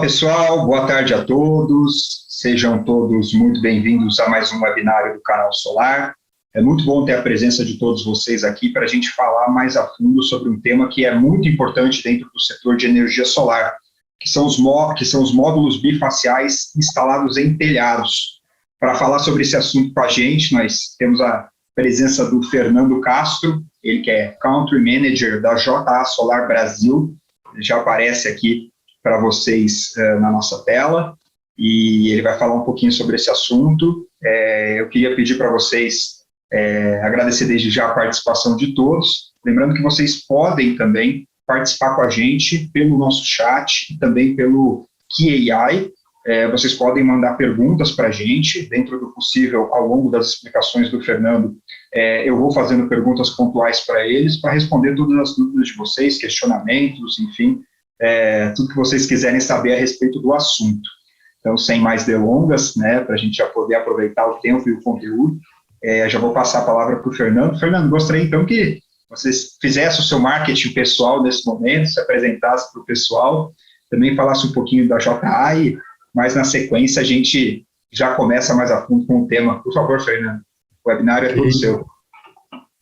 Pessoal, boa tarde a todos, sejam todos muito bem-vindos a mais um webinário do Canal Solar. É muito bom ter a presença de todos vocês aqui para a gente falar mais a fundo sobre um tema que é muito importante dentro do setor de energia solar, que são os módulos bifaciais instalados em telhados. Para falar sobre esse assunto com a gente, nós temos a presença do Fernando Castro, ele que é Country Manager da JA Solar Brasil, ele já aparece aqui para vocês na nossa tela, e ele vai falar um pouquinho sobre esse assunto. Eu queria pedir para vocês, agradecer desde já a participação de todos, lembrando que vocês podem também participar com a gente pelo nosso chat e também pelo Q&A. Vocês podem mandar perguntas para a gente, dentro do possível, ao longo das explicações do Fernando, eu vou fazendo perguntas pontuais para eles, para responder todas as dúvidas de vocês, questionamentos, enfim, tudo que vocês quiserem saber a respeito do assunto. Então, sem mais delongas, né, para a gente já poder aproveitar o tempo e o conteúdo, já vou passar a palavra para o Fernando. Fernando, gostaria então que vocês fizessem o seu marketing pessoal nesse momento, se apresentasse para o pessoal, também falasse um pouquinho da JA, mas na sequência a gente já começa mais a fundo com o tema. Por favor, Fernando, o webinário é todo seu.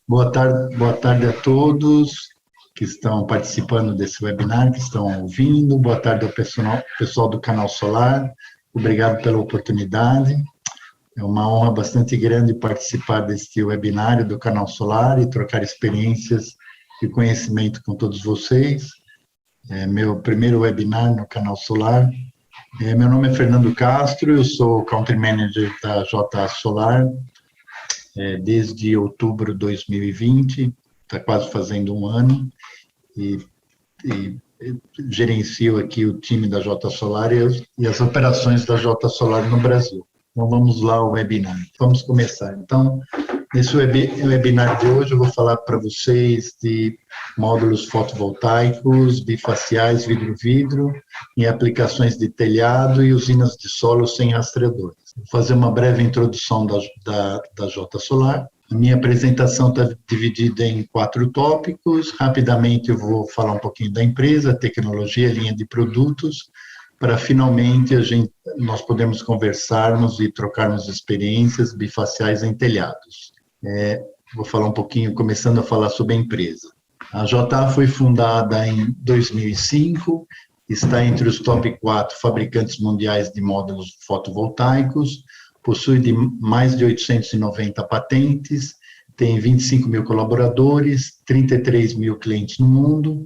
Boa tarde a todos que estão participando desse webinar, que estão ouvindo. Boa tarde ao pessoal do Canal Solar. Obrigado pela oportunidade. É uma honra bastante grande participar deste webinário do Canal Solar e trocar experiências e conhecimento com todos vocês. É meu primeiro webinar no Canal Solar. Meu nome é Fernando Castro, eu sou Country Manager da JA Solar desde outubro de 2020, está quase fazendo um ano, e gerencio aqui o time da JA Solar e as operações da JA Solar no Brasil. Então, vamos lá ao webinar. Vamos começar. Então, nesse webinar de hoje, eu vou falar para vocês de módulos fotovoltaicos, bifaciais, vidro-vidro, em aplicações de telhado e usinas de solo sem rastreadores. Vou fazer uma breve introdução da JA Solar. A minha apresentação está dividida em 4 tópicos. Rapidamente eu vou falar um pouquinho da empresa, tecnologia, linha de produtos, para finalmente nós podermos conversarmos e trocarmos experiências bifaciais em telhados. Vou falar um pouquinho, começando a falar sobre a empresa. A JA foi fundada em 2005, está entre os top 4 fabricantes mundiais de módulos fotovoltaicos, possui mais de 890 patentes, tem 25 mil colaboradores, 33 mil clientes no mundo,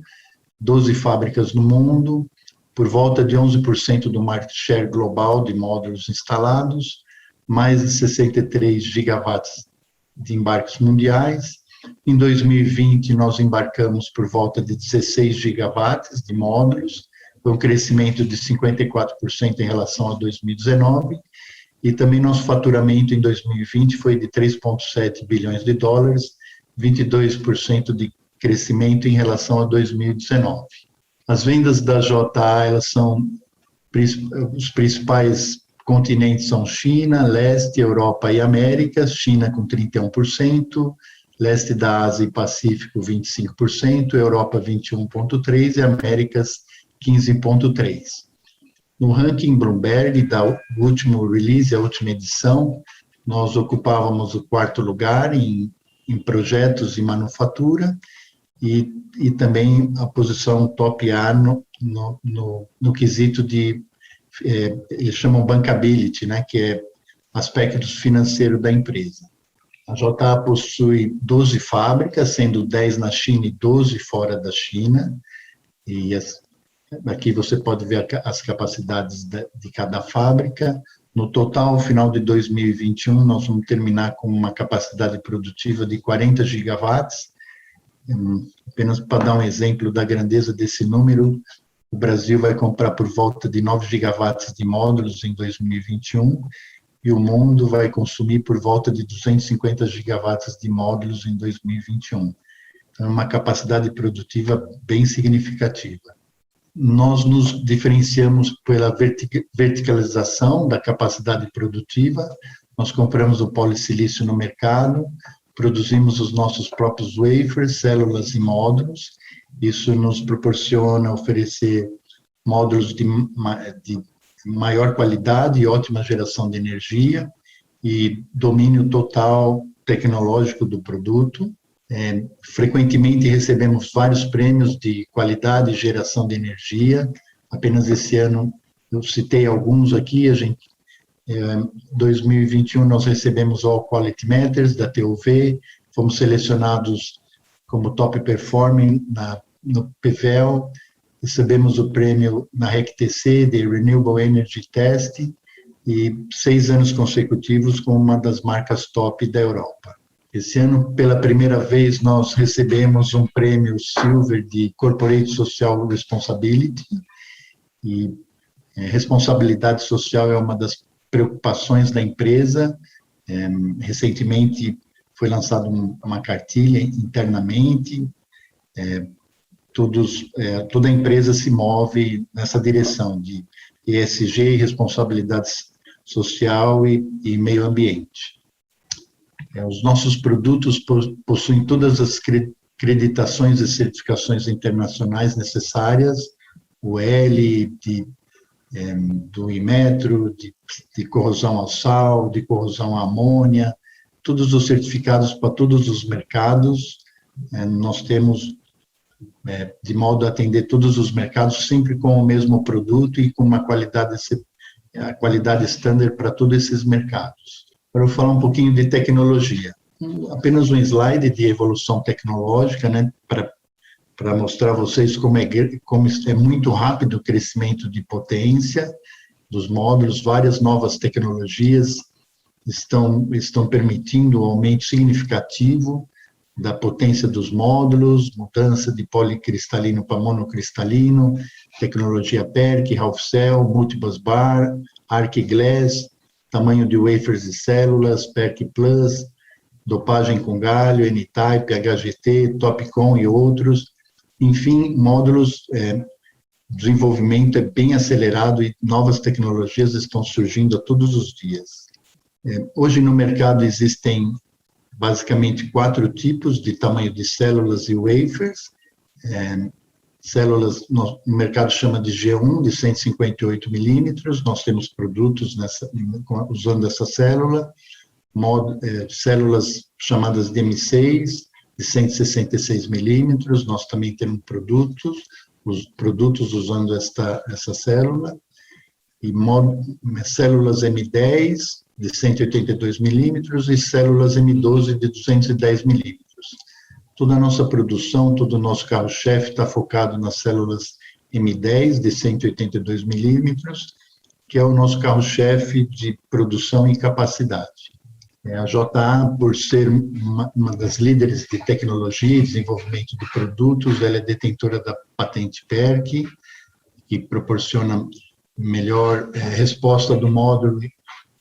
12 fábricas no mundo, por volta de 11% do market share global de módulos instalados, mais de 63 gigawatts de embarques mundiais. Em 2020, nós embarcamos por volta de 16 gigawatts de módulos, com um crescimento de 54% em relação a 2019, e também nosso faturamento em 2020 foi de 3,7 bilhões de dólares, 22% de crescimento em relação a 2019. As vendas da JA, elas são, os principais continentes são China, Leste, Europa e Américas, China com 31%, Leste da Ásia e Pacífico 25%, Europa 21,3% e Américas 15,3%. No ranking Bloomberg, da último release, a última edição, nós ocupávamos o 4º lugar em projetos e manufatura e também a posição top A no quesito de, eles chamam bankability, né, que é aspectos financeiros da empresa. A JA possui 12 fábricas, sendo 10 na China e 12 fora da China, e aqui você pode ver as capacidades de cada fábrica. No total, no final de 2021, nós vamos terminar com uma capacidade produtiva de 40 gigawatts. Apenas para dar um exemplo da grandeza desse número, o Brasil vai comprar por volta de 9 gigawatts de módulos em 2021 e o mundo vai consumir por volta de 250 gigawatts de módulos em 2021. Então, é uma capacidade produtiva bem significativa. Nós nos diferenciamos pela verticalização da capacidade produtiva. Nós compramos o polissilício no mercado, produzimos os nossos próprios wafers, células e módulos. Isso nos proporciona oferecer módulos de maior qualidade e ótima geração de energia e domínio total tecnológico do produto. Frequentemente recebemos vários prêmios de qualidade e geração de energia. Apenas esse ano eu citei alguns aqui. Em 2021 nós recebemos All Quality Matters da TUV, fomos selecionados como top performing no PVEL, recebemos o prêmio na REC-TC de Renewable Energy Test e 6 anos consecutivos com uma das marcas top da Europa. Esse ano, pela primeira vez, nós recebemos um prêmio Silver de Corporate Social Responsibility, e responsabilidade social é uma das preocupações da empresa. Recentemente foi lançada uma cartilha internamente, toda a empresa se move nessa direção de ESG, responsabilidade social e meio ambiente. Os nossos produtos possuem todas as acreditações e certificações internacionais necessárias, o L do Inmetro, de corrosão ao sal, de corrosão à amônia, todos os certificados para todos os mercados. Nós temos, de modo a atender todos os mercados, sempre com o mesmo produto e com uma a qualidade standard para todos esses mercados. Para eu falar um pouquinho de tecnologia. Apenas um slide de evolução tecnológica, né, para mostrar a vocês como é muito rápido o crescimento de potência dos módulos. Várias novas tecnologias estão permitindo um aumento significativo da potência dos módulos, mudança de policristalino para monocristalino, tecnologia PERC, Half Cell, Multibus Bar, Arc Glass, tamanho de wafers e células, PERC Plus, dopagem com galho, N-Type, HGT, Topcon e outros. Enfim, módulos, desenvolvimento é bem acelerado e novas tecnologias estão surgindo a todos os dias. Hoje no mercado existem basicamente 4 tipos de tamanho de células e wafers. Células, no mercado chama de G1, de 158 milímetros, nós temos produtos usando essa célula, células chamadas de M6, de 166 milímetros, nós também temos produtos usando essa célula, e células M10, de 182 milímetros, e células M12, de 210 milímetros. Toda a nossa produção, todo o nosso carro-chefe está focado nas células M10, de 182 milímetros, que é o nosso carro-chefe de produção e capacidade. A JA, por ser uma das líderes de tecnologia e desenvolvimento de produtos, ela é detentora da patente PERC, que proporciona melhor resposta do módulo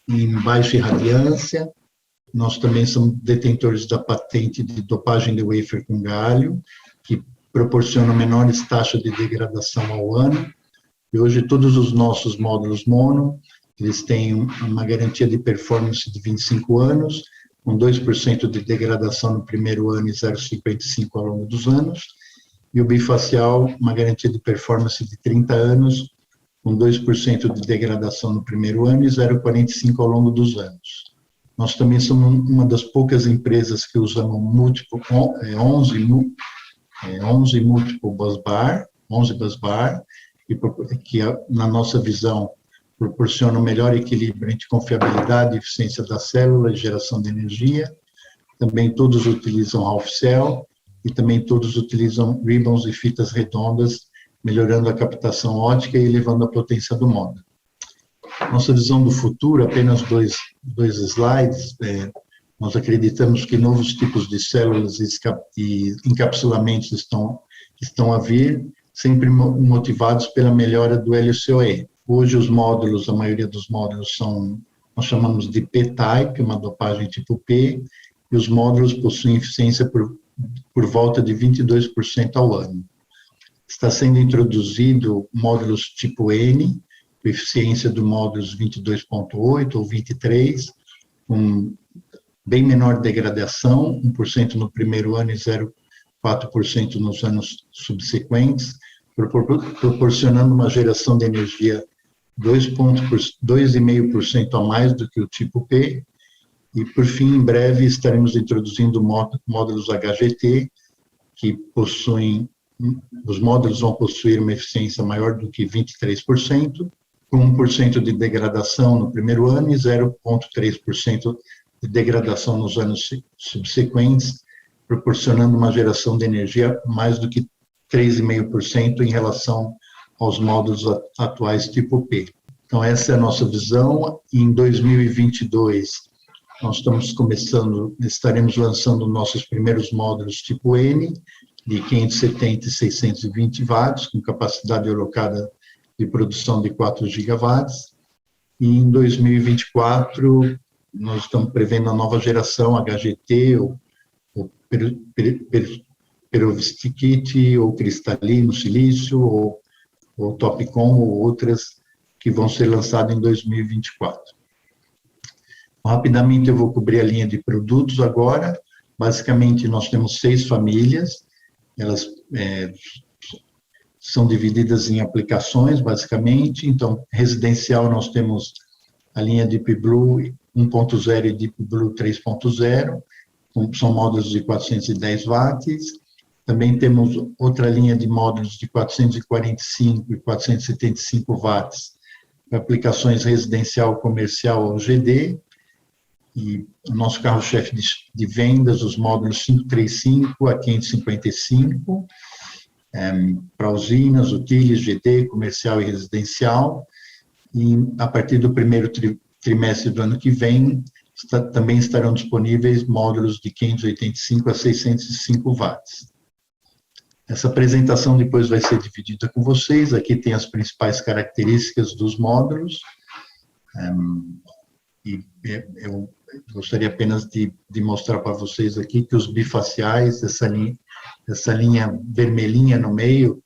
em baixa irradiância. Nós também somos detentores da patente de dopagem de wafer com galho, que proporciona menores taxas de degradação ao ano. E hoje todos os nossos módulos mono, eles têm uma garantia de performance de 25 anos, com 2% de degradação no primeiro ano e 0,55% ao longo dos anos. E o bifacial, uma garantia de performance de 30 anos, com 2% de degradação no primeiro ano e 0,45% ao longo dos anos. Nós também somos uma das poucas empresas que usamos 11 múltiplo busbar, 11 busbar, que na nossa visão proporciona um melhor equilíbrio entre confiabilidade e eficiência da célula e geração de energia. Também todos utilizam half cell e também todos utilizam ribbons e fitas redondas, melhorando a captação óptica e elevando a potência do módulo. Nossa visão do futuro, apenas dois slides, nós acreditamos que novos tipos de células e encapsulamentos estão a vir, sempre motivados pela melhora do LCOE. Hoje os módulos, a maioria dos módulos nós chamamos de P-Type, uma dopagem tipo P, e os módulos possuem eficiência por volta de 22% ao ano. Está sendo introduzido módulos tipo N, com eficiência do módulos 22.8 ou 23, com bem menor degradação, 1% no primeiro ano e 0,4% nos anos subsequentes, proporcionando uma geração de energia 2,5% a mais do que o tipo P. E, por fim, em breve, estaremos introduzindo módulos HGT, que possuem, os módulos vão possuir uma eficiência maior do que 23%, com 1% de degradação no primeiro ano e 0,3% de degradação nos anos subsequentes, proporcionando uma geração de energia mais do que 3,5% em relação aos módulos atuais tipo P. Então, essa é a nossa visão. Em 2022, nós estaremos lançando nossos primeiros módulos tipo N, de 570 e 620 watts, com capacidade alocada de produção de 4 gigawatts. E em 2024, nós estamos prevendo a nova geração HGT, ou perovskite, ou cristalino, silício, ou Topcon, ou outras que vão ser lançadas em 2024. Rapidamente eu vou cobrir a linha de produtos agora. Basicamente, nós temos 6 famílias, elas são divididas em aplicações, basicamente. Então, residencial, nós temos a linha Deep Blue 1.0 e Deep Blue 3.0, são módulos de 410 watts. Também temos outra linha de módulos de 445 e 475 watts, para aplicações residencial, comercial ou GD. E o nosso carro-chefe de vendas, os módulos 535 a 555, para usinas, utilities, GD, comercial e residencial. E a partir do primeiro trimestre do ano que vem, também estarão disponíveis módulos de 585 a 605 watts. Essa apresentação depois vai ser dividida com vocês. Aqui tem as principais características dos módulos. E eu gostaria apenas de mostrar para vocês aqui que os bifaciais, essa linha vermelhinha no meio,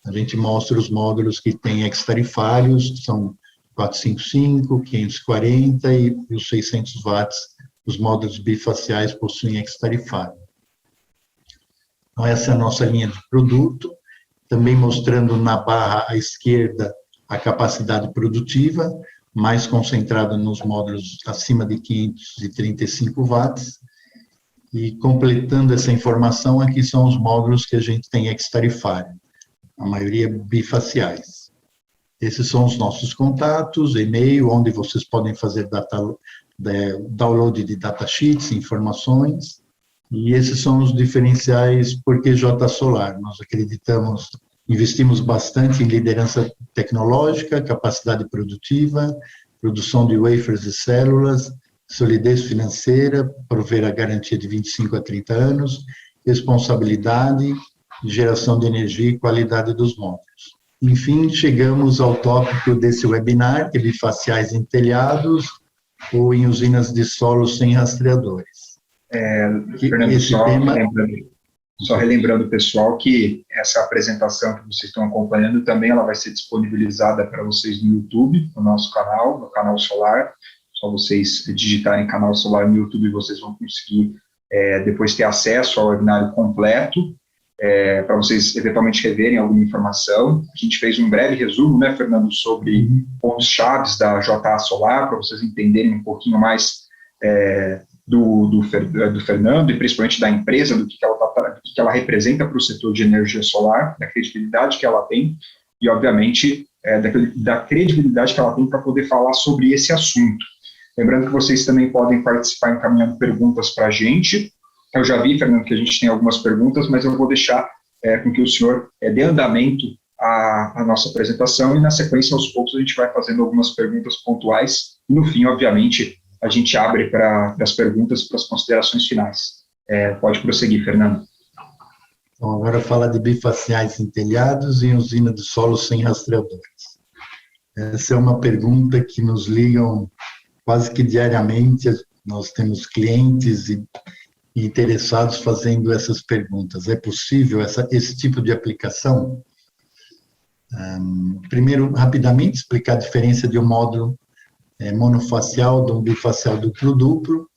a gente mostra os módulos que têm ex-tarifários, que são 455, 540 e os 600 watts, os módulos bifaciais possuem ex-tarifário. Então, essa é a nossa linha de produto, também mostrando na barra à esquerda a capacidade produtiva, mais concentrada nos módulos acima de 535 watts, e completando essa informação, aqui são os módulos que a gente tem ex-tarifário, a maioria bifaciais. Esses são os nossos contatos, e-mail, onde vocês podem fazer download de datasheets, informações, e esses são os diferenciais porque J Solar. Nós investimos bastante em liderança tecnológica, capacidade produtiva, produção de wafers e células, solidez financeira, prover a garantia de 25 a 30 anos, responsabilidade, geração de energia e qualidade dos módulos. Enfim, chegamos ao tópico desse webinar, que é bifaciais em telhados ou em usinas de solo sem rastreadores. Fernando, só relembrando, pessoal, que essa apresentação que vocês estão acompanhando também ela vai ser disponibilizada para vocês no YouTube, no nosso canal, no Canal Solar. Só vocês digitarem Canal Solar no YouTube, vocês vão conseguir depois ter acesso ao webinário completo, para vocês eventualmente reverem alguma informação. A gente fez um breve resumo, né, Fernando, sobre pontos-chave da JA Solar, para vocês entenderem um pouquinho mais do Fernando, e principalmente da empresa, do que ela representa para o setor de energia solar, da credibilidade que ela tem, e, obviamente, da credibilidade que ela tem para poder falar sobre esse assunto. Lembrando que vocês também podem participar encaminhando perguntas para a gente. Eu já vi, Fernando, que a gente tem algumas perguntas, mas eu vou deixar com que o senhor dê andamento à nossa apresentação, e, na sequência, aos poucos, a gente vai fazendo algumas perguntas pontuais, e, no fim, obviamente, a gente abre para as perguntas e para as considerações finais. Pode prosseguir, Fernando. Então, agora falar de bifaciais em telhados e em usina de solo sem rastreadores. Essa é uma pergunta que nos ligam quase que diariamente. Nós temos clientes e interessados fazendo essas perguntas. É possível esse tipo de aplicação? Primeiro, rapidamente, explicar a diferença de um módulo monofacial de um bifacial duplo-duplo.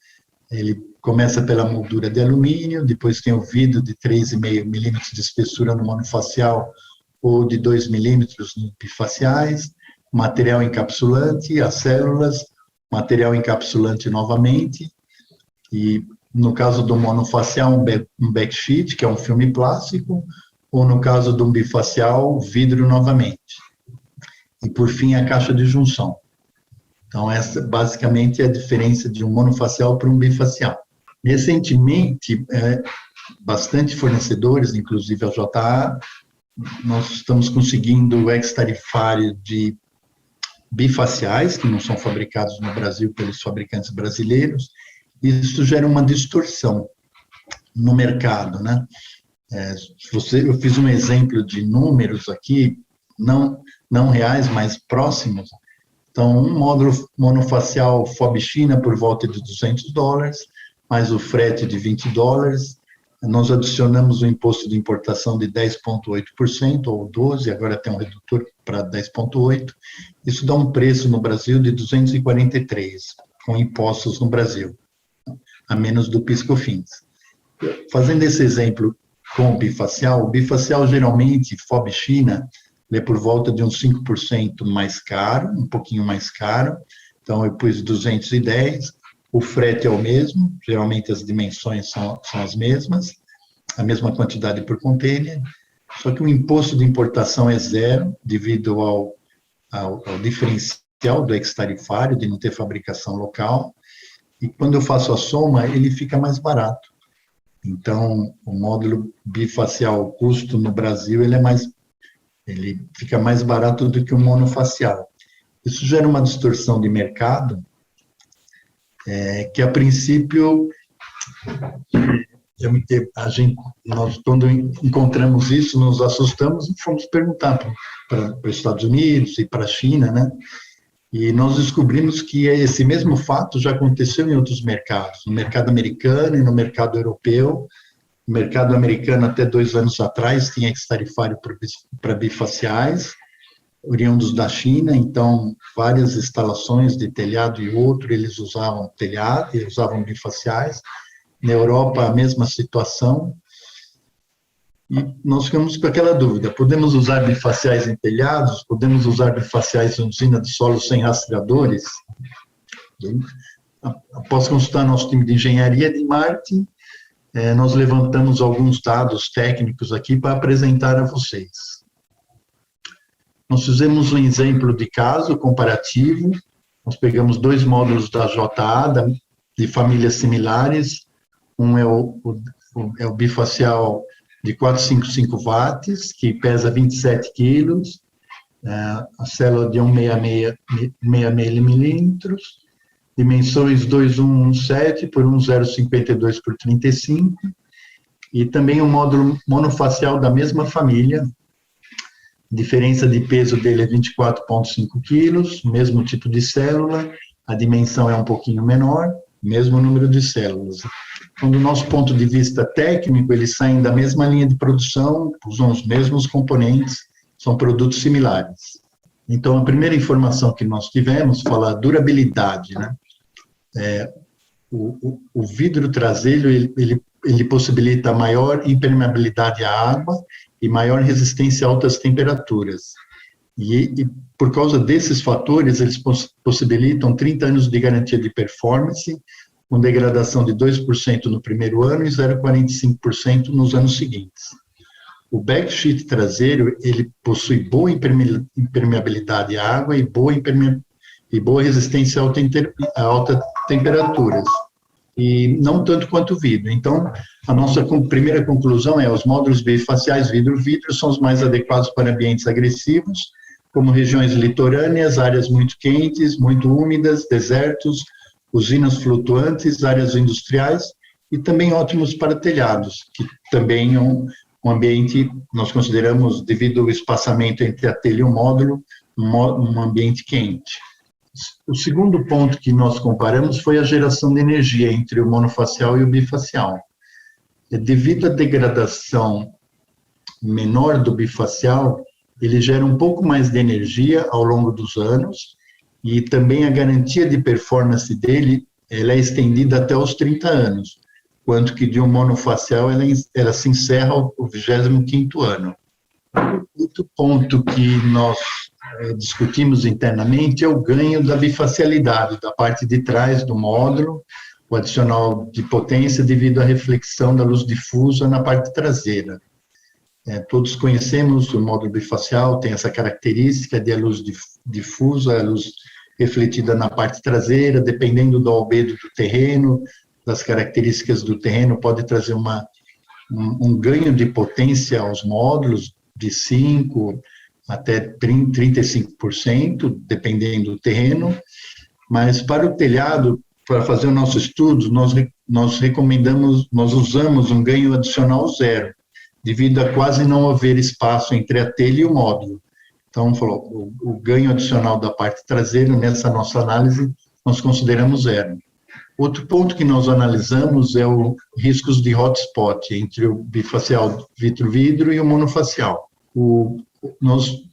Ele começa pela moldura de alumínio, depois tem o vidro de 3,5 milímetros de espessura no monofacial, ou de 2 milímetros nos bifaciais, material encapsulante, as células, material encapsulante novamente, e no caso do monofacial, um backsheet, que é um filme plástico, ou no caso do bifacial, vidro novamente. E, por fim, a caixa de junção. Então, essa basicamente é a diferença de um monofacial para um bifacial. Recentemente, bastante fornecedores, inclusive a JA, nós estamos conseguindo o ex-tarifário de bifaciais, que não são fabricados no Brasil pelos fabricantes brasileiros. Isso gera uma distorção no mercado, né? Eu fiz um exemplo de números aqui, não reais, mas próximos. Então, um módulo monofacial FOB China por volta de $200, mais o frete de $20. Nós adicionamos o imposto de importação de 10,8% ou 12%, agora tem um redutor para 10,8%. Isso dá um preço no Brasil de 243, com impostos no Brasil, a menos do PIS/COFINS. Fazendo esse exemplo com o bifacial geralmente, FOB China, ele é por volta de uns 5% mais caro, um pouquinho mais caro, então eu pus 210, o frete é o mesmo, geralmente as dimensões são as mesmas, a mesma quantidade por container, só que o imposto de importação é zero, devido ao diferencial do ex-tarifário, de não ter fabricação local, e quando eu faço a soma, ele fica mais barato. Então, o módulo bifacial, o custo no Brasil, ele fica mais barato do que o monofacial. Isso gera uma distorção de mercado, que a princípio, nós quando encontramos isso, nos assustamos e fomos perguntar para os Estados Unidos e para a China, né? E nós descobrimos que esse mesmo fato já aconteceu em outros mercados, no mercado americano e no mercado europeu. O mercado americano, até 2 anos atrás, tinha ex-tarifário para bifaciais, oriundos da China, então várias instalações de telhado e outro, eles usavam telhado e usavam bifaciais. Na Europa, a mesma situação. E nós ficamos com aquela dúvida, podemos usar bifaciais em telhados? Podemos usar bifaciais em usina de solo sem rastreadores? Após consultar nosso time de engenharia de marketing, nós levantamos alguns dados técnicos aqui para apresentar a vocês. Nós fizemos um exemplo de caso comparativo, nós pegamos 2 módulos da JA, de famílias similares, um é o bifacial de 455 watts, que pesa 27 quilos, a célula de 166 milímetros, dimensões 2117 por 1052 por 35, e também um módulo monofacial da mesma família, diferença de peso dele é 24,5 quilos, mesmo tipo de célula, a dimensão é um pouquinho menor, mesmo número de células. Então, do nosso ponto de vista técnico, eles saem da mesma linha de produção, usam os mesmos componentes, são produtos similares. Então, a primeira informação que nós tivemos fala a durabilidade, né? O vidro traseiro, ele possibilita maior impermeabilidade à água e maior resistência a altas temperaturas. E por causa desses fatores, eles possibilitam 30 anos de garantia de performance, com degradação de 2% no primeiro ano e 0,45% nos anos seguintes. O backsheet traseiro, ele possui boa impermeabilidade à água e boa resistência a altas temperaturas, e não tanto quanto o vidro. Então, a nossa primeira conclusão é os módulos bifaciais vidro-vidro são os mais adequados para ambientes agressivos, como regiões litorâneas, áreas muito quentes, muito úmidas, desertos, usinas flutuantes, áreas industriais, e também ótimos para telhados, que também é um ambiente, nós consideramos, devido ao espaçamento entre a telha e o módulo, um ambiente quente. O segundo ponto que nós comparamos foi a geração de energia entre o monofacial e o bifacial. Devido à degradação menor do bifacial, ele gera um pouco mais de energia ao longo dos anos, e também a garantia de performance dele, ela é estendida até os 30 anos, quanto que de um monofacial ela se encerra ao 25º ano. Outro ponto que nós discutimos internamente é o ganho da bifacialidade, da parte de trás do módulo, o adicional de potência devido à reflexão da luz difusa na parte traseira. Todos conhecemos o módulo bifacial, tem essa característica de a luz difusa, a luz refletida na parte traseira, dependendo do albedo do terreno, das características do terreno, pode trazer um ganho de potência aos módulos de 5% até 35%, dependendo do terreno, mas para o telhado, para fazer o nosso estudo, nós recomendamos, nós usamos um ganho adicional zero, devido a quase não haver espaço entre a telha e o módulo. Então, o ganho adicional da parte traseira, nessa nossa análise, nós consideramos zero. Outro ponto que nós analisamos é o riscos de hotspot entre o bifacial vitro-vidro e o monofacial.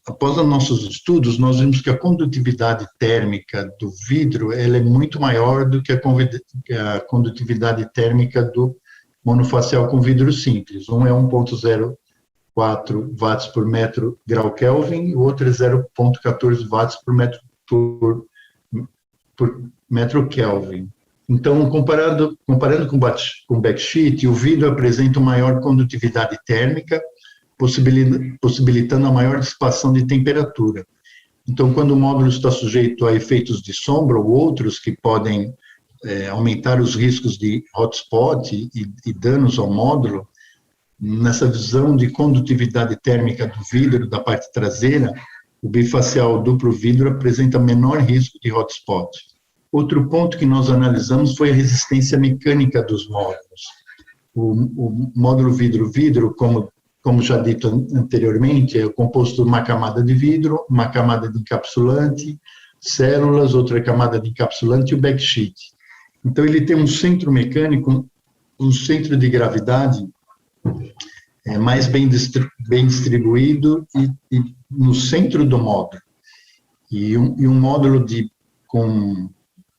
Após os nossos estudos, nós vimos que a condutividade térmica do vidro ela é muito maior do que a condutividade térmica do monofacial com vidro simples. Um é 1,04 watts por metro grau Kelvin, o outro é 0,14 watts por metro Kelvin. Então, comparando com o backsheet, o vidro apresenta uma maior condutividade térmica, possibilitando a maior dissipação de temperatura. Então, quando o módulo está sujeito a efeitos de sombra ou outros que podem aumentar os riscos de hotspot e danos ao módulo, nessa visão de condutividade térmica do vidro, da parte traseira, o bifacial duplo vidro apresenta menor risco de hotspot. Outro ponto que nós analisamos foi a resistência mecânica dos módulos. O módulo vidro-vidro, como já dito anteriormente, é composto de uma camada de vidro, uma camada de encapsulante, células, outra camada de encapsulante e o backsheet. Então, ele tem um centro mecânico, um centro de gravidade mais bem distribuído e no centro do módulo. E um módulo com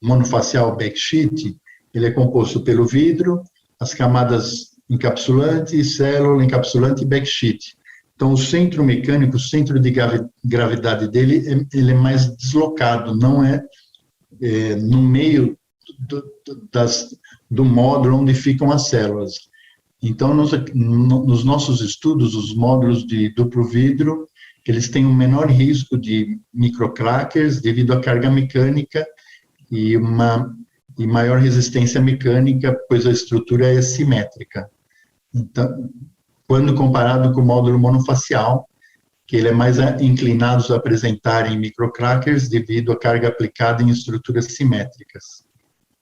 monofacial backsheet, ele é composto pelo vidro, as camadas encapsulante, célula, encapsulante e backsheet. Então, o centro mecânico, o centro de gravidade dele, ele é mais deslocado, não é no meio do módulo onde ficam as células. Então, nos nossos estudos, os módulos de duplo vidro, eles têm um menor risco de microcrackers devido à carga mecânica e maior resistência mecânica, pois a estrutura é simétrica. Então, quando comparado com o módulo monofacial, que ele é mais inclinado a apresentarem microcrackers devido à carga aplicada em estruturas simétricas.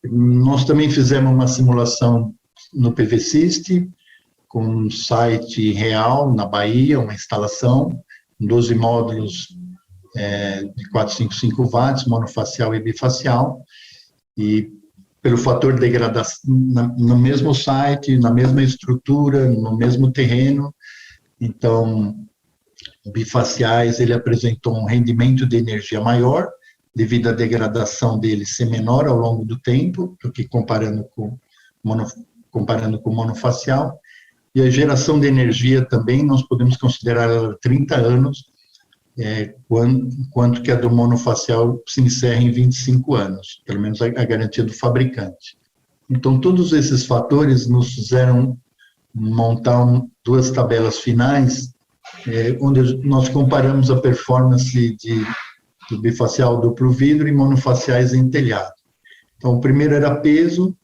Nós também fizemos uma simulação no PVSYST, com um site real na Bahia, uma instalação, 12 módulos de 455 watts, monofacial e bifacial, e pelo fator de degradação, no mesmo site, na mesma estrutura, no mesmo terreno. Então, bifaciais, ele apresentou um rendimento de energia maior, devido à degradação dele ser menor ao longo do tempo, do que comparando com o monofacial, e a geração de energia também, nós podemos considerar ela 30 anos, quanto que a do monofacial se encerra em 25 anos, pelo menos a garantia do fabricante. Então, todos esses fatores nos fizeram montar duas tabelas finais, onde nós comparamos a performance do bifacial duplo vidro e monofaciais em telhado. Então, o primeiro era peso.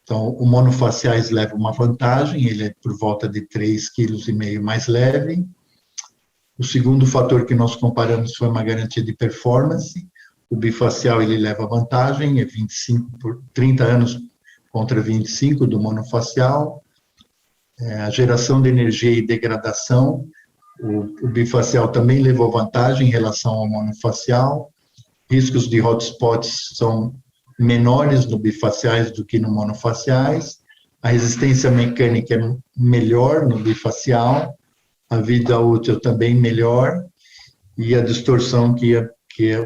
Então, o monofaciais leva uma vantagem, ele é por volta de 3,5 kg mais leve. O segundo fator que nós comparamos foi uma garantia de performance. O bifacial, ele leva vantagem, é 30 anos contra 25 do monofacial. A geração de energia e degradação, o bifacial também levou vantagem em relação ao monofacial. Riscos de hotspots são menores no bifaciais do que no monofaciais, a resistência mecânica é melhor no bifacial, a vida útil também melhor, e a distorção que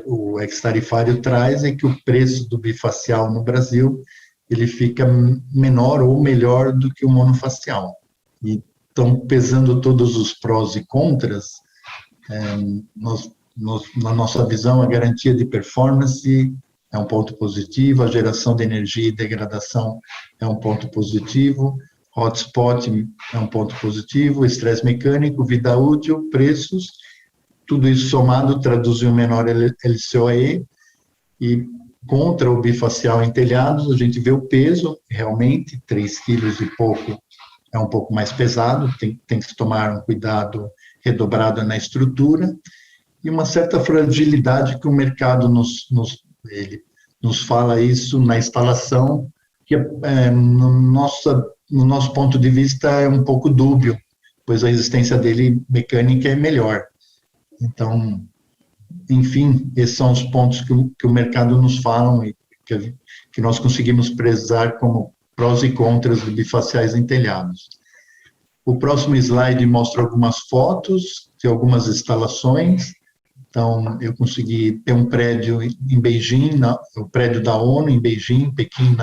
o ex-tarifário traz é que o preço do bifacial no Brasil, ele fica menor ou melhor do que o monofacial. E então, pesando todos os prós e contras, Na nossa visão, a garantia de performance é um ponto positivo, a geração de energia e degradação é um ponto positivo, hotspot é um ponto positivo, estresse mecânico, vida útil, preços, tudo isso somado traduz em um menor LCOE, e contra o bifacial em telhados, a gente vê o peso, realmente, 3 quilos e pouco é um pouco mais pesado, tem que se tomar um cuidado redobrado na estrutura, e uma certa fragilidade que o mercado nos fala isso na instalação, que no nosso ponto de vista é um pouco dúbio, pois a resistência dele mecânica é melhor. Então, enfim, esses são os pontos que o mercado nos falam e que nós conseguimos prezar como prós e contras de bifaciais em telhados. O próximo slide mostra algumas fotos de algumas instalações. Então, eu consegui ter um prédio em Beijing, o prédio da ONU em Beijing, Pequim,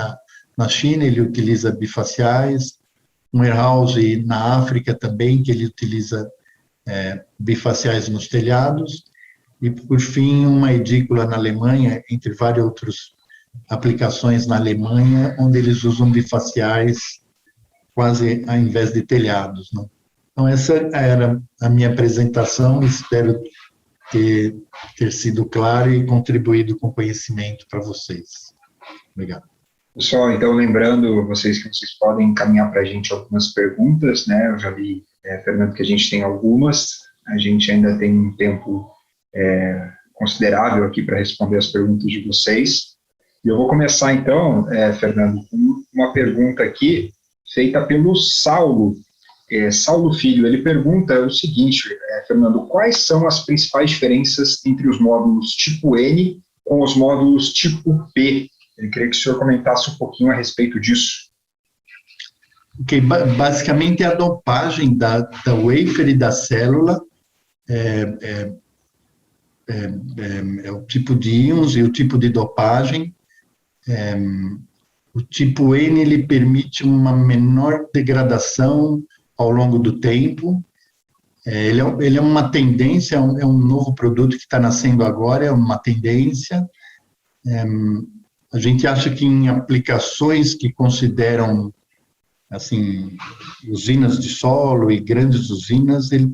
na China, ele utiliza bifaciais. Um warehouse na África também, que ele utiliza bifaciais nos telhados. E, por fim, uma edícula na Alemanha, entre várias outras aplicações na Alemanha, onde eles usam bifaciais quase ao invés de telhados, né? Então, essa era a minha apresentação, espero ter sido claro e contribuído com conhecimento para vocês. Obrigado. Pessoal, então, lembrando vocês que vocês podem encaminhar para a gente algumas perguntas, né? Eu já vi, Fernando, que a gente tem algumas, a gente ainda tem um tempo considerável aqui para responder as perguntas de vocês. E eu vou começar, então, Fernando, com uma pergunta aqui, feita pelo Saulo. Saulo Filho, ele pergunta o seguinte, Fernando, quais são as principais diferenças entre os módulos tipo N com os módulos tipo P? Ele queria que o senhor comentasse um pouquinho a respeito disso. Ok, basicamente a dopagem da wafer e da célula é o tipo de íons e o tipo de dopagem. O tipo N, ele permite uma menor degradação ao longo do tempo. Ele é uma tendência, é um novo produto que está nascendo agora, é uma tendência. A gente acha que em aplicações que consideram, assim, usinas de solo e grandes usinas, ele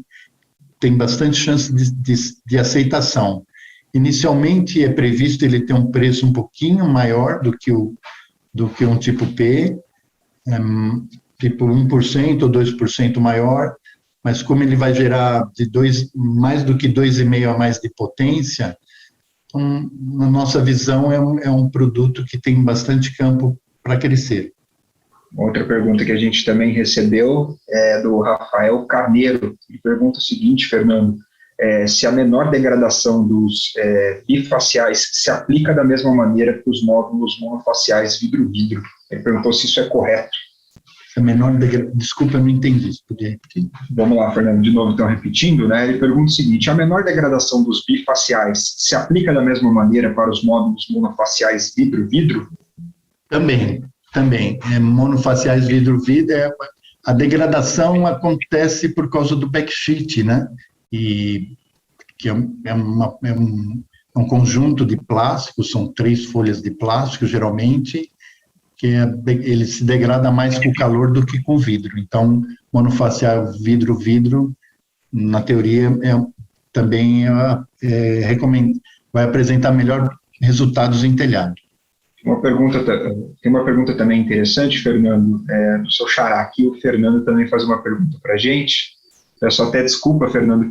tem bastante chance de aceitação. Inicialmente é previsto ele ter um preço um pouquinho maior do que um tipo P, tipo 1% ou 2% maior, mas como ele vai gerar mais do que 2,5 a mais de potência, então, na nossa visão, é um produto que tem bastante campo para crescer. Outra pergunta que a gente também recebeu é do Rafael Carneiro. Ele pergunta o seguinte, Fernando, se a menor degradação dos bifaciais se aplica da mesma maneira que os módulos monofaciais vidro-vidro. Ele perguntou se isso é correto. Desculpa, eu não entendi isso. Podia repetir? Vamos lá, Fernando, de novo, então, repetindo, né? Ele pergunta o seguinte, a menor degradação dos bifaciais se aplica da mesma maneira para os módulos monofaciais vidro-vidro? Também. Monofaciais vidro-vidro, a degradação acontece por causa do backsheet, né? E que é um conjunto de plásticos, são 3 folhas de plástico, geralmente, que ele se degrada mais com o calor do que com vidro. Então, monofacial vidro-vidro, na teoria, também vai apresentar melhor resultados em telhado. Tem uma pergunta também interessante, Fernando, do seu xará aqui. O Fernando também faz uma pergunta para a gente. Peço até desculpa, Fernando,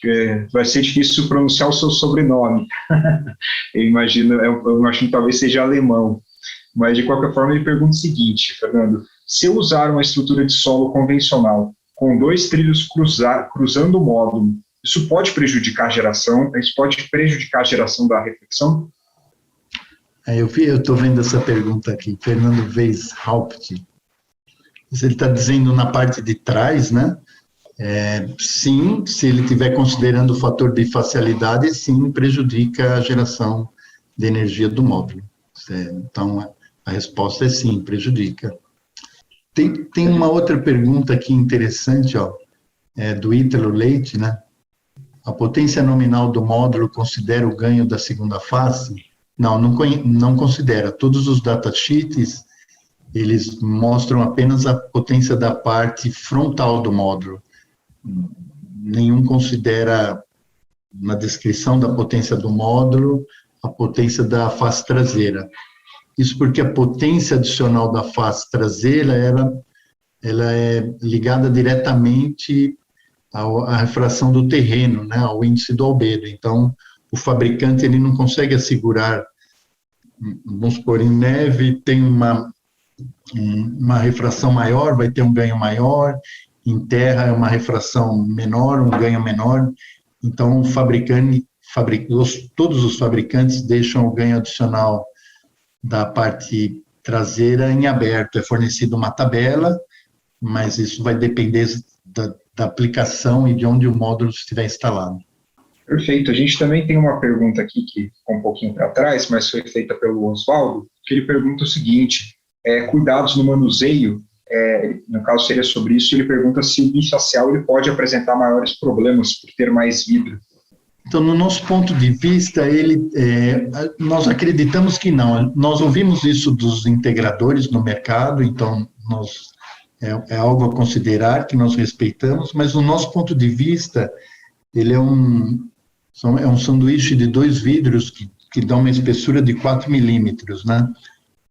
que vai ser difícil pronunciar o seu sobrenome. Eu imagino que talvez seja alemão. Mas, de qualquer forma, ele pergunta o seguinte, Fernando, se eu usar uma estrutura de solo convencional com 2 trilhos cruzando o módulo, isso pode prejudicar a geração? Isso pode prejudicar a geração da reflexão? Eu estou vendo essa pergunta aqui, Fernando Weishaupt. Ele está dizendo na parte de trás, né? Sim, se ele estiver considerando o fator de facialidade, sim, prejudica a geração de energia do módulo. Então, a resposta é sim, prejudica. Tem uma outra pergunta aqui interessante, do Ítalo Leite, né? a potência nominal do módulo considera o ganho da segunda face? Não considera. Todos os datasheets, eles mostram apenas a potência da parte frontal do módulo. Nenhum considera, na descrição da potência do módulo, a potência da face traseira. Isso porque a potência adicional da face traseira, ela é ligada diretamente à refração do terreno, né, ao índice do albedo. Então, o fabricante ele não consegue assegurar, vamos supor, em neve tem uma refração maior, vai ter um ganho maior, em terra é uma refração menor, um ganho menor. Então, todos os fabricantes deixam o ganho adicional da parte traseira em aberto. É fornecida uma tabela, mas isso vai depender da aplicação e de onde o módulo estiver instalado. Perfeito. A gente também tem uma pergunta aqui que ficou um pouquinho para trás, mas foi feita pelo Oswaldo, que ele pergunta o seguinte: cuidados no manuseio, no caso seria sobre isso, ele pergunta se o bifacial ele pode apresentar maiores problemas por ter mais vidro. Então, no nosso ponto de vista, nós acreditamos que não. Nós ouvimos isso dos integradores no mercado, então é algo a considerar, que nós respeitamos, mas no nosso ponto de vista, ele é um sanduíche de 2 vidros que dá uma espessura de 4 milímetros, né?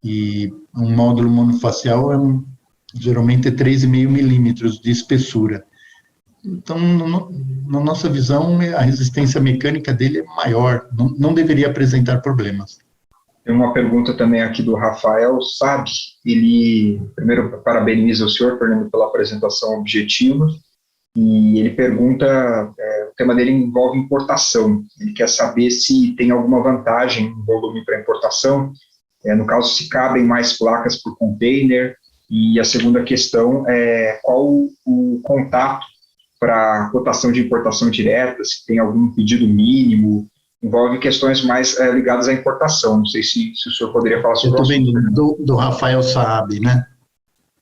E um módulo monofacial geralmente é 3,5 milímetros de espessura. Então, na nossa visão, a resistência mecânica dele é maior, não deveria apresentar problemas. Tem uma pergunta também aqui do Rafael Sabe. Ele, primeiro, parabeniza o senhor, Fernando, pela apresentação objetiva, e ele pergunta, o tema dele envolve importação. Ele quer saber se tem alguma vantagem em volume para importação, no caso, se cabem mais placas por container, e a segunda questão é qual o contato para cotação de importação direta, se tem algum pedido mínimo, envolve questões mais ligadas à importação. Não sei se o senhor poderia falar sobre isso. Eu estou vendo do Rafael Saab, né?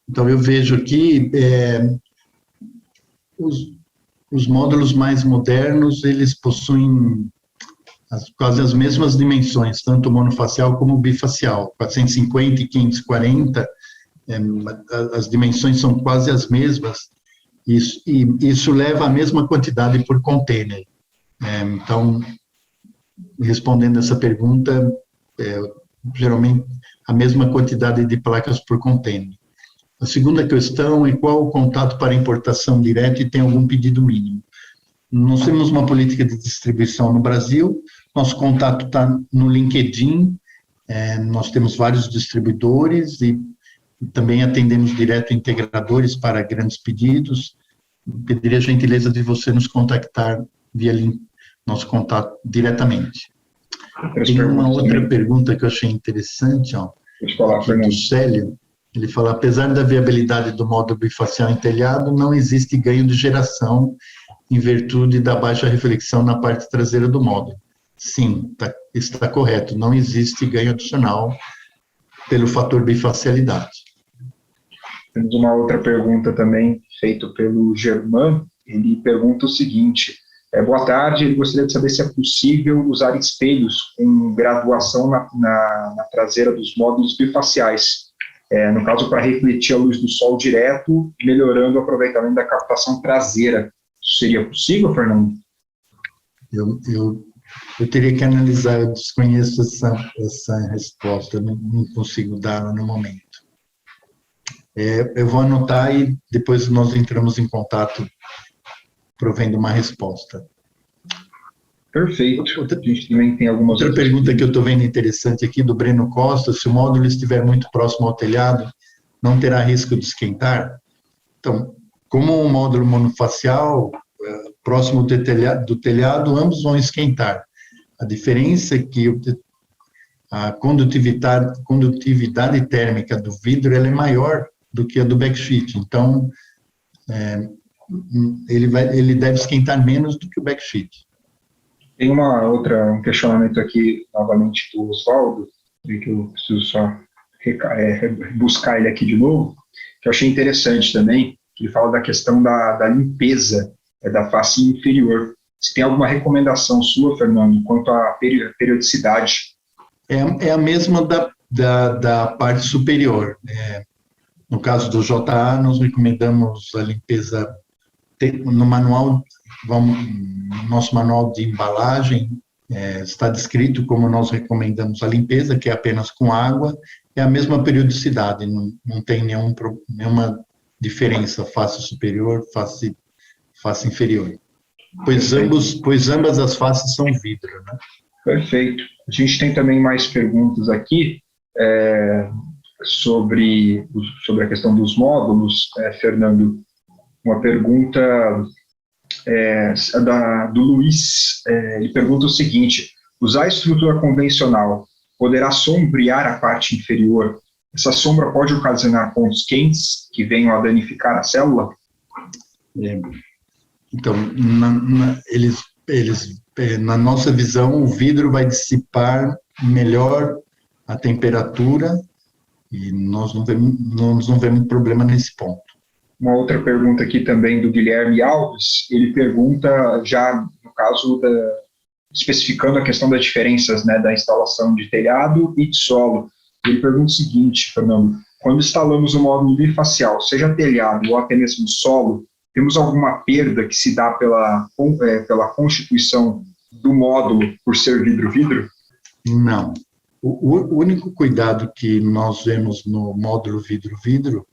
Então, eu vejo aqui os módulos mais modernos, eles possuem quase as mesmas dimensões, tanto monofacial como bifacial, 450 e 540, as dimensões são quase as mesmas, e isso leva a mesma quantidade por container. Então, respondendo essa pergunta, geralmente a mesma quantidade de placas por container. A segunda questão é qual o contato para importação direta e tem algum pedido mínimo. Nós temos uma política de distribuição no Brasil, nosso contato está no LinkedIn, nós temos vários distribuidores e também atendemos direto integradores para grandes pedidos. Pediria a gentileza de você nos contactar via nosso contato diretamente. Tem uma outra pergunta que eu achei interessante, aqui do Célio. Ele fala, apesar da viabilidade do módulo bifacial em telhado, não existe ganho de geração em virtude da baixa reflexão na parte traseira do módulo. Sim, está correto, não existe ganho adicional pelo fator bifacialidade. Temos uma outra pergunta também, feita pelo Germán. Ele pergunta o seguinte: boa tarde, ele gostaria de saber se é possível usar espelhos com graduação na traseira dos módulos bifaciais, no caso para refletir a luz do sol direto, melhorando o aproveitamento da captação traseira. Isso seria possível, Fernando? Eu teria que analisar, eu desconheço essa resposta, não consigo dar no momento. Eu vou anotar e depois nós entramos em contato provendo uma resposta. Perfeito. A gente também tem algumas outra pergunta que eu estou vendo interessante aqui, do Breno Costa: se o módulo estiver muito próximo ao telhado, não terá risco de esquentar? Então, como um módulo monofacial, próximo do telhado, ambos vão esquentar. A diferença é que a condutividade térmica do vidro ela é maior do que a do backsheet. Então, ele deve esquentar menos do que o backsheet. Tem um questionamento aqui, novamente, do Oswaldo, que eu preciso só buscar ele aqui de novo, que eu achei interessante também, que ele fala da questão da limpeza da face inferior. Se tem alguma recomendação sua, Fernando, quanto à periodicidade? É a mesma da parte superior. No caso do JA, nós recomendamos a limpeza no manual, nosso manual de embalagem, está descrito como nós recomendamos a limpeza, que é apenas com água, é a mesma periodicidade, não tem nenhuma diferença, face superior, face inferior. Pois ambas as faces são vidro, né? Perfeito. A gente tem também mais perguntas aqui sobre a questão dos módulos, Fernando. Uma pergunta do Luiz. Ele pergunta o seguinte: usar a estrutura convencional poderá sombrear a parte inferior? Essa sombra pode ocasionar pontos quentes que venham a danificar a célula? Então, na nossa visão, o vidro vai dissipar melhor a temperatura e nós não vemos problema nesse ponto. Uma outra pergunta aqui também do Guilherme Alves, ele pergunta já, no caso, especificando a questão das diferenças, né, da instalação de telhado e de solo. Ele pergunta o seguinte, Fernando: quando instalamos o módulo bifacial, seja telhado ou até mesmo solo, temos alguma perda que se dá pela constituição do módulo por ser vidro-vidro? Não. O único cuidado que nós vemos no módulo vidro-vidro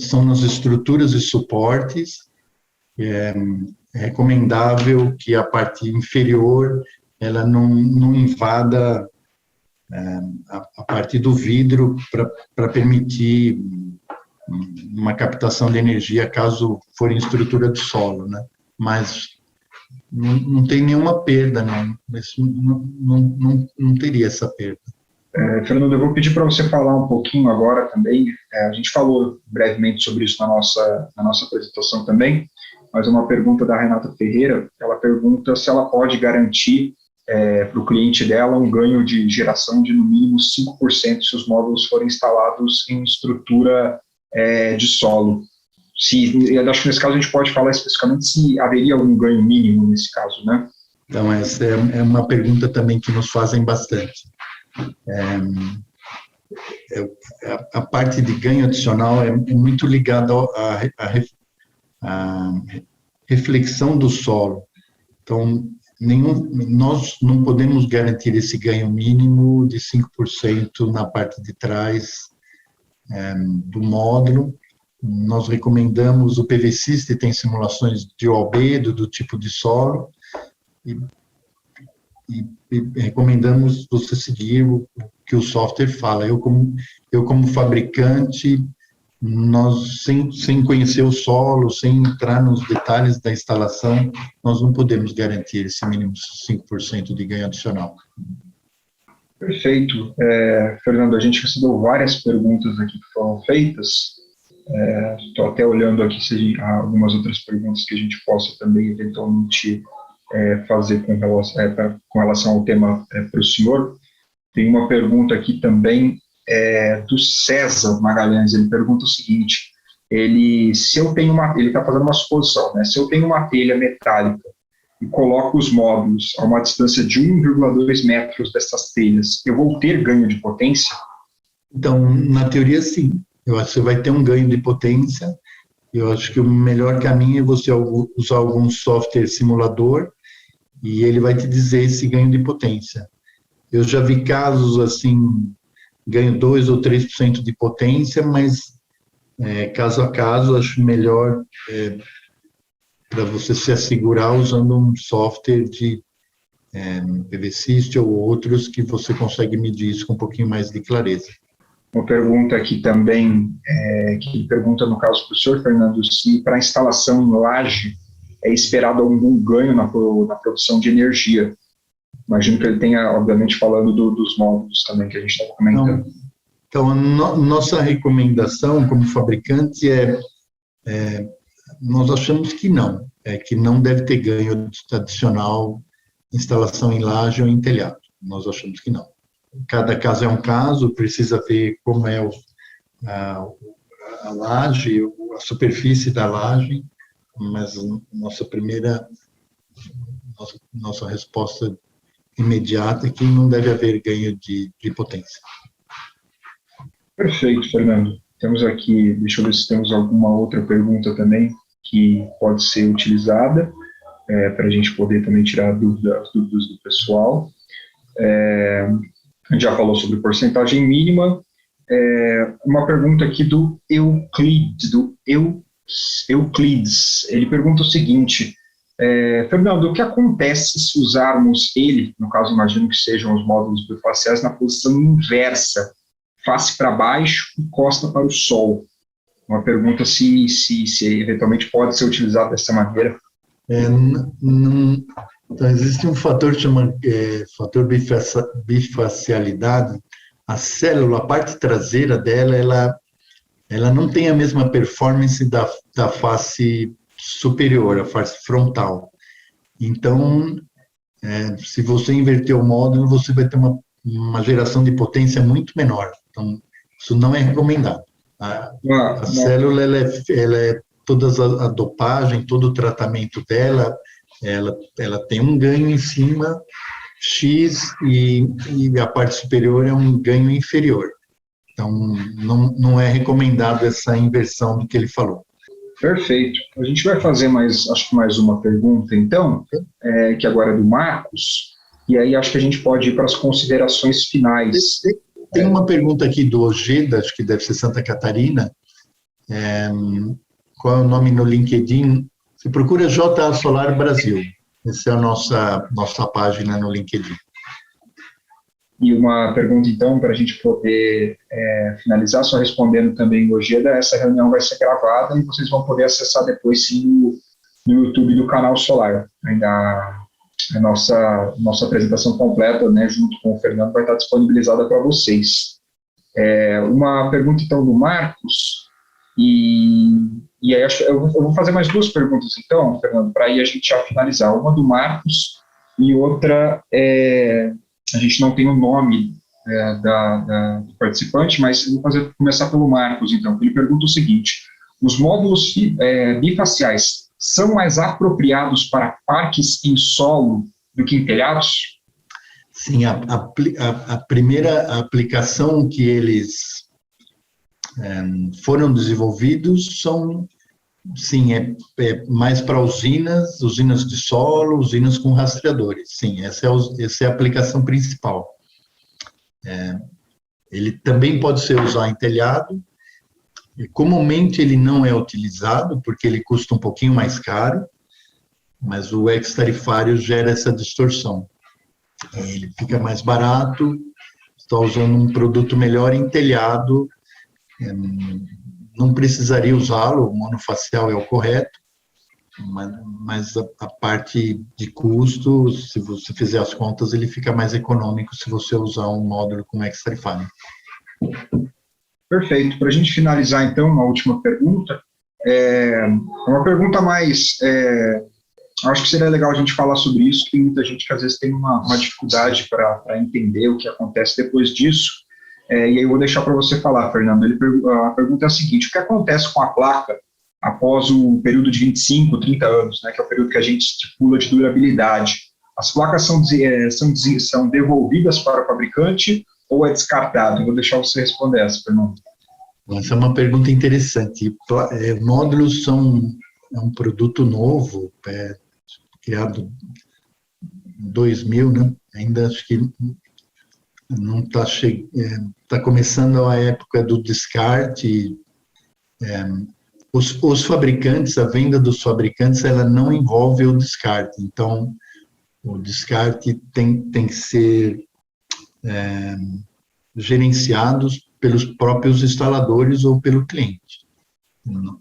são nas estruturas e suportes. É recomendável que a parte inferior ela não invada a parte do vidro para permitir uma captação de energia caso for em estrutura de solo, né? Mas não tem nenhuma perda, não teria essa perda. Fernando, eu vou pedir para você falar um pouquinho agora também. A gente falou brevemente sobre isso na nossa apresentação também, mas uma pergunta da Renata Ferreira. Ela pergunta se ela pode garantir para o cliente dela um ganho de geração de no mínimo 5% se os módulos forem instalados em estrutura de solo. Eu acho que nesse caso a gente pode falar especificamente se haveria algum ganho mínimo nesse caso, né? Então, essa é uma pergunta também que nos fazem bastante. A parte de ganho adicional é muito ligada à reflexão do solo. Então, nós não podemos garantir esse ganho mínimo de 5% na parte de trás do módulo. Nós recomendamos o PVSystem, tem simulações de albedo, do tipo de solo, e recomendamos você seguir o que o software fala. Eu como fabricante, nós sem conhecer o solo, sem entrar nos detalhes da instalação, nós não podemos garantir esse mínimo 5% de ganho adicional. Perfeito. Fernando, a gente recebeu várias perguntas aqui que foram feitas. Estou até olhando aqui se há algumas outras perguntas que a gente possa também eventualmente fazer com relação ao tema para o senhor. Tem uma pergunta aqui também do César Magalhães. Ele pergunta o seguinte: ele está fazendo uma suposição, né? Se eu tenho uma telha metálica e coloco os módulos a uma distância de 1,2 metros dessas telhas, eu vou ter ganho de potência? Então, na teoria, sim. Eu acho que você vai ter um ganho de potência. Eu acho que o melhor caminho é você usar algum software simulador e ele vai te dizer esse ganho de potência. Eu já vi casos assim, ganho 2 ou 3% de potência, mas caso a caso, acho melhor para você se assegurar usando um software de PVSystem ou outros que você consegue medir isso com um pouquinho mais de clareza. Uma pergunta aqui também, que pergunta no caso para o senhor, Fernando, se para a instalação em laje é esperado algum ganho na produção de energia. Imagino que ele tenha, obviamente, falando dos módulos também que a gente estava comentando. Então, nossa recomendação como fabricante nós achamos que não deve ter ganho adicional instalação em laje ou em telhado. Nós achamos que não. Cada caso é um caso, precisa ver como é a laje, a superfície da laje, mas nossa primeira nossa resposta imediata é que não deve haver ganho de potência. Perfeito, Fernando. Temos aqui, deixa eu ver se temos alguma outra pergunta também que pode ser utilizada para a gente poder também tirar as dúvidas do pessoal. A gente já falou sobre porcentagem mínima. Uma pergunta aqui do Euclides. Ele pergunta o seguinte: Fernando, o que acontece se usarmos ele, no caso imagino que sejam os módulos bifaciais, na posição inversa, face para baixo e costa para o sol? Uma pergunta se eventualmente pode ser utilizado dessa maneira. Então, existe um fator chamado fator bifacialidade. A célula, a parte traseira dela, ela não tem a mesma performance da face superior, a face frontal. Então, se você inverter o módulo, você vai ter uma geração de potência muito menor. Então, isso não é recomendado. A célula, toda a dopagem, todo o tratamento dela, ela tem um ganho em cima, X, e a parte superior é um ganho inferior. Então, não é recomendado essa inversão do que ele falou. Perfeito. A gente vai fazer acho que mais uma pergunta, então, que agora é do Marcos, e aí acho que a gente pode ir para as considerações finais. Tem uma pergunta aqui do Ojeda, acho que deve ser Santa Catarina. Qual é o nome no LinkedIn? Você procura JA Solar Brasil. Essa é a nossa página no LinkedIn. E uma pergunta, então, para a gente poder finalizar, só respondendo também, Ojeda, essa reunião vai ser gravada e vocês vão poder acessar depois, sim, no YouTube do Canal Solar. Ainda a nossa apresentação completa, né, junto com o Fernando, vai estar disponibilizada para vocês. Uma pergunta, então, do Marcos, e aí eu vou fazer mais duas perguntas, então, Fernando, para aí a gente já finalizar. Uma do Marcos e outra, a gente não tem o nome do participante, mas eu vou começar pelo Marcos, então. Ele pergunta o seguinte: os módulos bifaciais são mais apropriados para parques em solo do que em telhados? Sim, a primeira aplicação que eles foram desenvolvidos sim, mais para usinas de solo, usinas com rastreadores. Sim, essa é a aplicação principal. Ele também pode ser usado em telhado. E comumente ele não é utilizado porque ele custa um pouquinho mais caro, mas o ex-tarifário gera essa distorção. Ele fica mais barato, está usando um produto melhor em telhado, não precisaria usá-lo, o monofacial é o correto, mas a parte de custo, se você fizer as contas, ele fica mais econômico se você usar um módulo com ex-tarifário. Perfeito. Para a gente finalizar, então, uma última pergunta. Uma pergunta mais... acho que seria legal a gente falar sobre isso, que tem muita gente que às vezes tem uma dificuldade para entender o que acontece depois disso. E aí eu vou deixar para você falar, Fernando. A pergunta é a seguinte: o que acontece com a placa após o período de 25, 30 anos, né, que é o período que a gente estipula de durabilidade? As placas são devolvidas para o fabricante ou é descartado? Eu vou deixar você responder essa, Fernando. Essa é uma pergunta interessante. Módulos é um produto novo, criado em 2000, né? Ainda acho que não está começando a época do descarte. Os fabricantes, a venda dos fabricantes, ela não envolve o descarte. Então, o descarte tem que ser gerenciados pelos próprios instaladores ou pelo cliente. No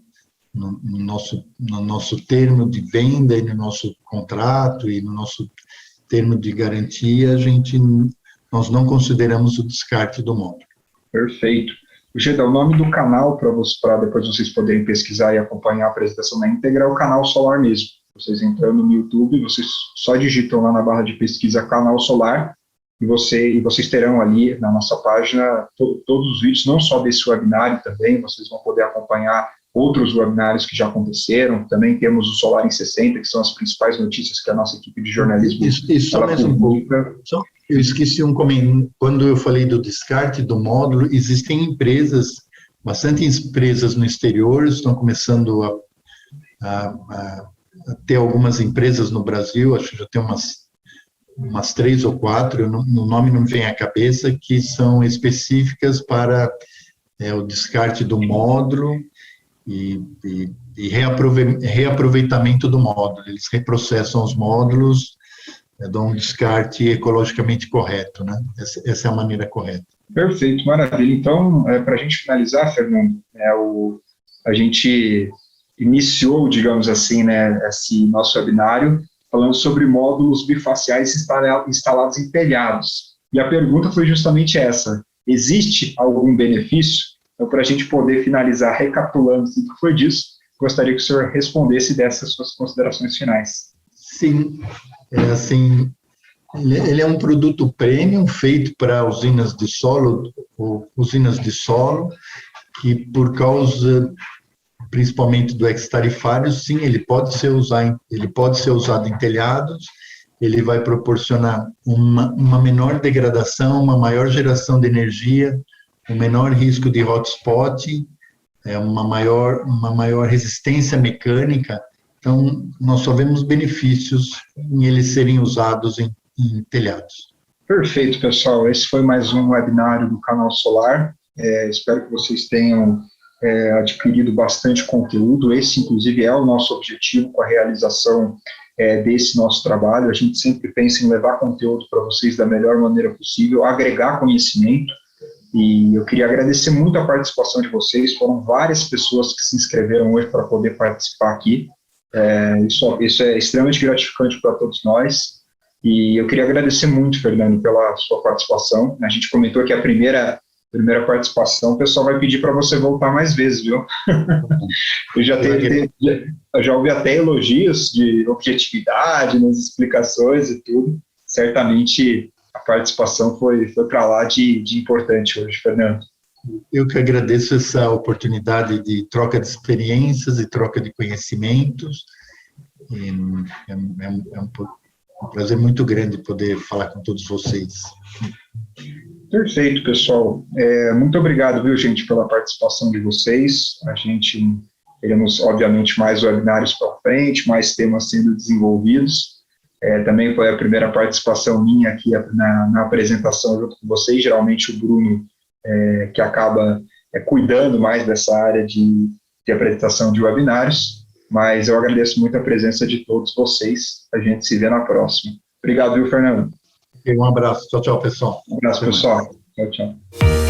nosso termo de venda e no nosso contrato e no nosso termo de garantia, nós não consideramos o descarte do módulo. Perfeito. Geda, o nome do canal, para depois vocês poderem pesquisar e acompanhar a apresentação na íntegra, é o Canal Solar mesmo. Vocês entrando no YouTube, vocês só digitam lá na barra de pesquisa Canal Solar, e vocês terão ali na nossa página todos os vídeos, não só desse webinário também, vocês vão poder acompanhar outros webinários que já aconteceram. Também temos o Solar em 60, que são as principais notícias que a nossa equipe de jornalismo Isso só mais publica. Um pouco. Eu esqueci um comentário. Quando eu falei do descarte do módulo, existem empresas, bastante empresas no exterior, estão começando a ter algumas empresas no Brasil, acho que já tem umas 3 ou 4, o nome não me vem à cabeça, que são específicas para o descarte do módulo e reaproveitamento do módulo. Eles reprocessam os módulos, dão um descarte ecologicamente correto, né? Essa é a maneira correta. Perfeito, maravilha. Então, para a gente finalizar, Fernando, a gente iniciou, digamos assim, né, esse nosso webinário falando sobre módulos bifaciais instalados em telhados. E a pergunta foi justamente essa: existe algum benefício? Então, para a gente poder finalizar recapitulando o que foi disso, gostaria que o senhor respondesse dessas suas considerações finais. Sim, assim, ele é um produto premium feito para usinas de solo, que por causa principalmente do ex-tarifário, sim, ele pode ser usado em telhados, ele vai proporcionar uma menor degradação, uma maior geração de energia, um menor risco de hotspot, uma maior resistência mecânica. Então, nós só vemos benefícios em eles serem usados em telhados. Perfeito, pessoal. Esse foi mais um webinário do Canal Solar. Espero que vocês tenham adquirido bastante conteúdo. Esse, inclusive, é o nosso objetivo com a realização desse nosso trabalho. A gente sempre pensa em levar conteúdo para vocês da melhor maneira possível, agregar conhecimento. E eu queria agradecer muito a participação de vocês. Foram várias pessoas que se inscreveram hoje para poder participar aqui. Isso é extremamente gratificante para todos nós. E eu queria agradecer muito, Fernando, pela sua participação. A gente comentou que a primeira participação, o pessoal vai pedir para você voltar mais vezes, viu? Eu já ouvi até elogios de objetividade nas explicações e tudo. Certamente a participação foi para lá de importante hoje, Fernando. Eu que agradeço essa oportunidade de troca de experiências e troca de conhecimentos. É um prazer muito grande poder falar com todos vocês. Perfeito, pessoal. Muito obrigado, viu, gente, pela participação de vocês. A gente teremos, obviamente, mais webinários para frente, mais temas sendo desenvolvidos. Também foi a primeira participação minha aqui na apresentação junto com vocês. Geralmente o Bruno que acaba cuidando mais dessa área de apresentação de webinários, mas eu agradeço muito a presença de todos vocês. A gente se vê na próxima. Obrigado, viu, Fernando? Um abraço. Tchau, tchau, pessoal. Um abraço, pessoal. Tchau, tchau.